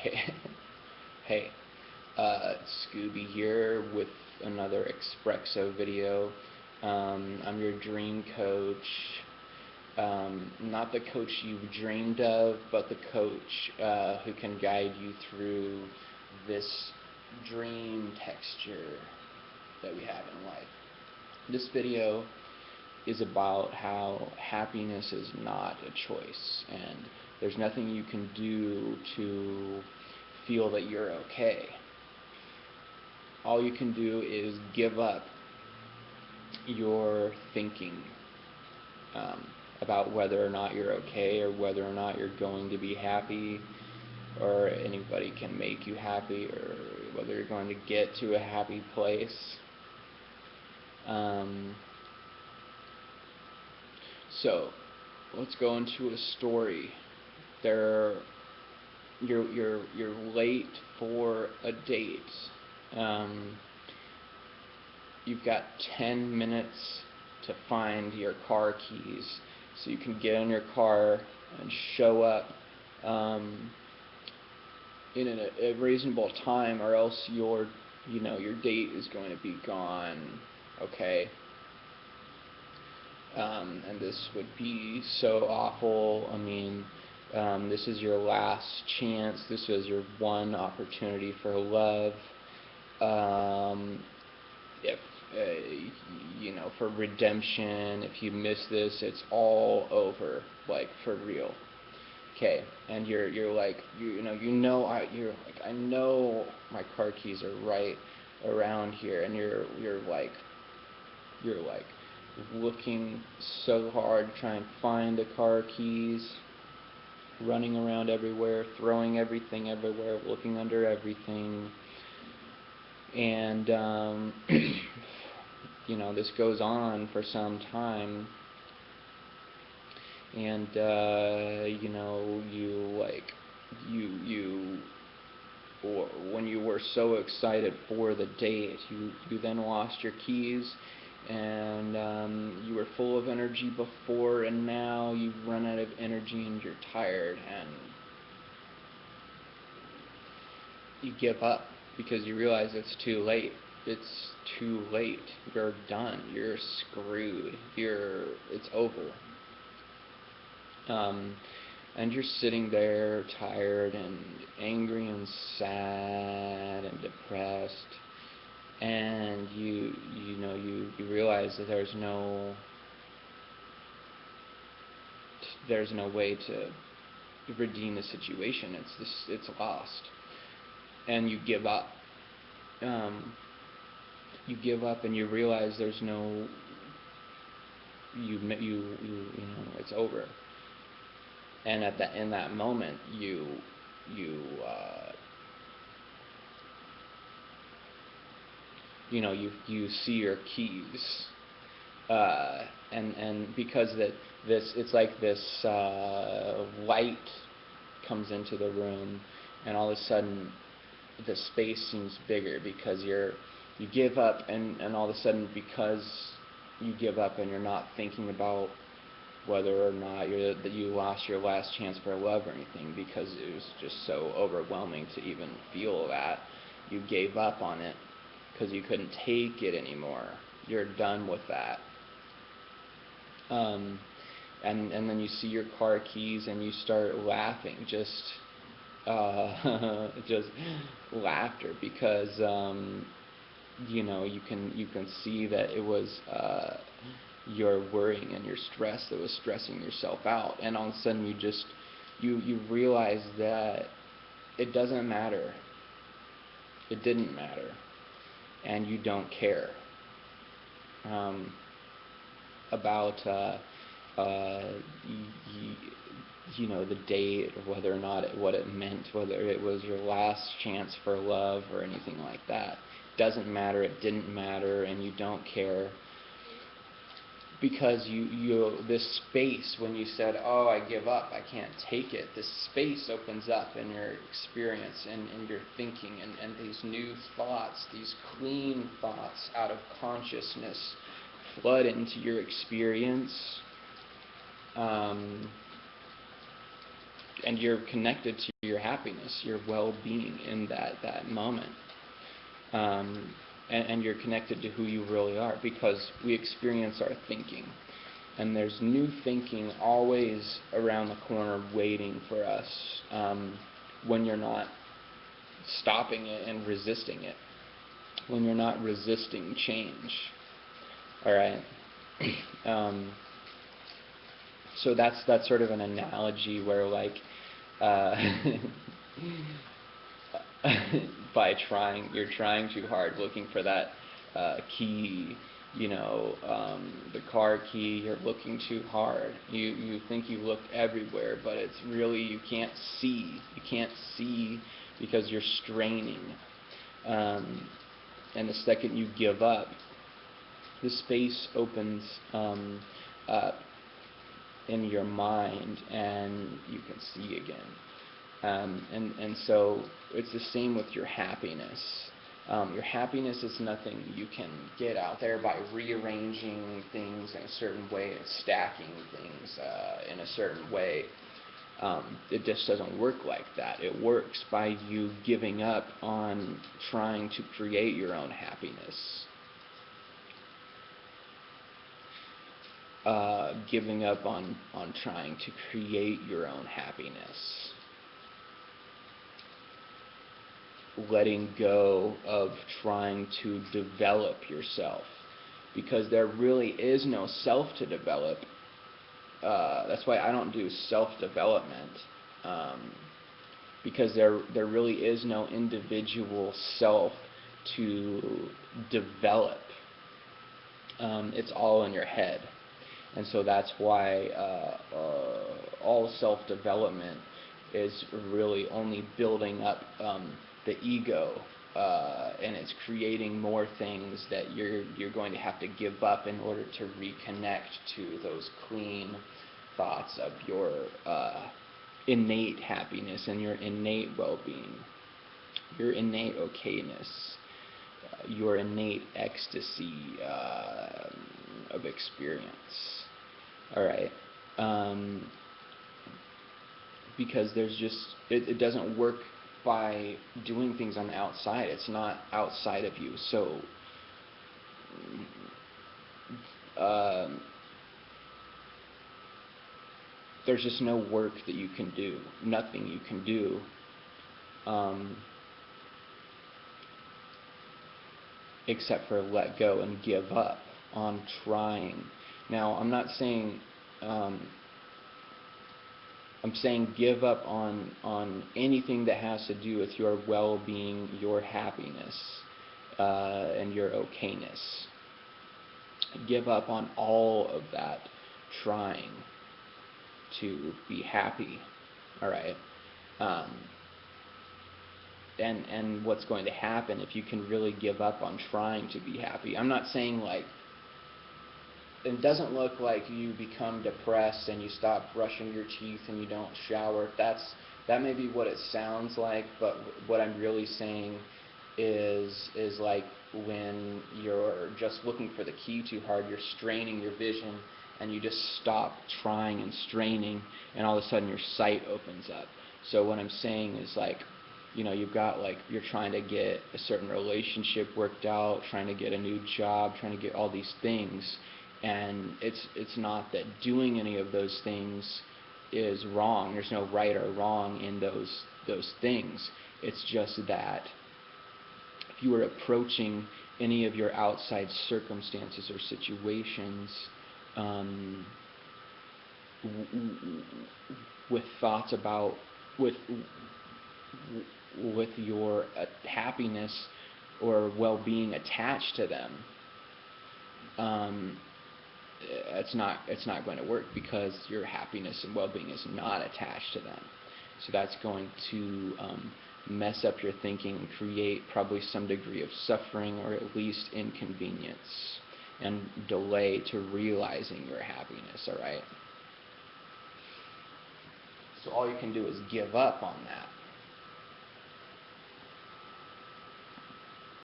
Okay. Hey, Scooby here with another Expresso video. I'm your dream coach. Not the coach you've dreamed of, but the coach who can guide you through this dream texture that we have in life. This video is about how happiness is not a choice, and there's nothing you can do to feel that you're okay. All you can do is give up your thinking about whether or not you're okay, or whether or not you're going to be happy, or anybody can make you happy, or whether you're going to get to a happy place. So let's go into a story. You're late for a date. You've got 10 minutes to find your car keys, so you can get in your car and show up in a reasonable time, or else your date is going to be gone. Okay. And this would be so awful. I mean, this is your last chance. This is your one opportunity for love. If for redemption, if you miss this, it's all over, like, for real. Okay, and you're like, I know my car keys are right around here, and you're like looking so hard to try and find the car keys, running around everywhere, throwing everything everywhere, looking under everything, and this goes on for some time, and when you were so excited for the date, you then lost your keys, and you were full of energy before, and now you've run out of energy and you're tired, and you give up because you realize it's too late. It's too late. You're done. You're screwed. It's over. And you're sitting there tired and angry and sad and depressed, and you realize that there's no way to redeem the situation. It's lost, and you give up. You give up, and you realize there's no it's over. And in that moment, you see your keys, and because it's like this light comes into the room, and all of a sudden the space seems bigger, because you give up, and all of a sudden, because you give up and you're not thinking about whether or not that you lost your last chance for love or anything, because it was just so overwhelming to even feel that. You gave up on it because you couldn't take it anymore. You're done with that. And then you see your car keys, and you start laughing, just laughter, because you can see that it was your worrying and your stress that was stressing yourself out, and all of a sudden you realize that it doesn't matter. It didn't matter, and you don't care about the date, or whether or not what it meant, whether it was your last chance for love or anything like that. It doesn't matter. It didn't matter, and you don't care, because this space, when you said, "Oh, I give up, I can't take it," this space opens up in your experience and in your thinking, and these new thoughts, these clean thoughts out of consciousness, flood into your experience. and you're connected to your happiness, your well-being in that moment. And you're connected to who you really are, because we experience our thinking. And there's new thinking always around the corner waiting for us, when you're not stopping it and resisting it, when you're not resisting change. All right. So that's sort of an analogy where, like, you're trying too hard, looking for that key, the car key. You're looking too hard. You think you looked everywhere, but it's really, you can't see. You can't see because you're straining. And the second you give up, the space opens up in your mind, and you can see again. And so it's the same with your happiness. Your happiness is nothing you can get out there by rearranging things in a certain way and stacking things in a certain way. It just doesn't work like that. It works by you giving up on trying to create your own happiness. Giving up on trying to create your own happiness. Letting go of trying to develop yourself, because there really is no self to develop. That's why I don't do self-development, because there really is no individual self to develop. It's all in your head. And so that's why all self-development is really only building up the ego, and it's creating more things that you're going to have to give up in order to reconnect to those clean thoughts of your innate happiness and your innate well-being, your innate okayness, your innate ecstasy of experience. All right. Because there's just, it doesn't work by doing things on the outside. It's not outside of you. So there's just no work that you can do, nothing you can do except for let go and give up on trying. Now, I'm not saying I'm saying give up on anything that has to do with your well-being, your happiness, and your okayness. Give up on all of that trying to be happy. All right. And what's going to happen if you can really give up on trying to be happy? I'm not saying like, it doesn't look like you become depressed and you stop brushing your teeth and you don't shower. That may be what it sounds like, but what I'm really saying is like when you're just looking for the key too hard, you're straining your vision and you just stop trying and straining, and all of a sudden your sight opens up. So what I'm saying is like, you've got like, you're trying to get a certain relationship worked out, trying to get a new job, trying to get all these things. And it's not that doing any of those things is wrong. There's no right or wrong in those things. It's just that if you were approaching any of your outside circumstances or situations with thoughts about with your happiness or well-being attached to them, it's not going to work, because your happiness and well-being is not attached to them. So that's going to mess up your thinking and create probably some degree of suffering, or at least inconvenience and delay to realizing your happiness. All right. So all you can do is give up on that.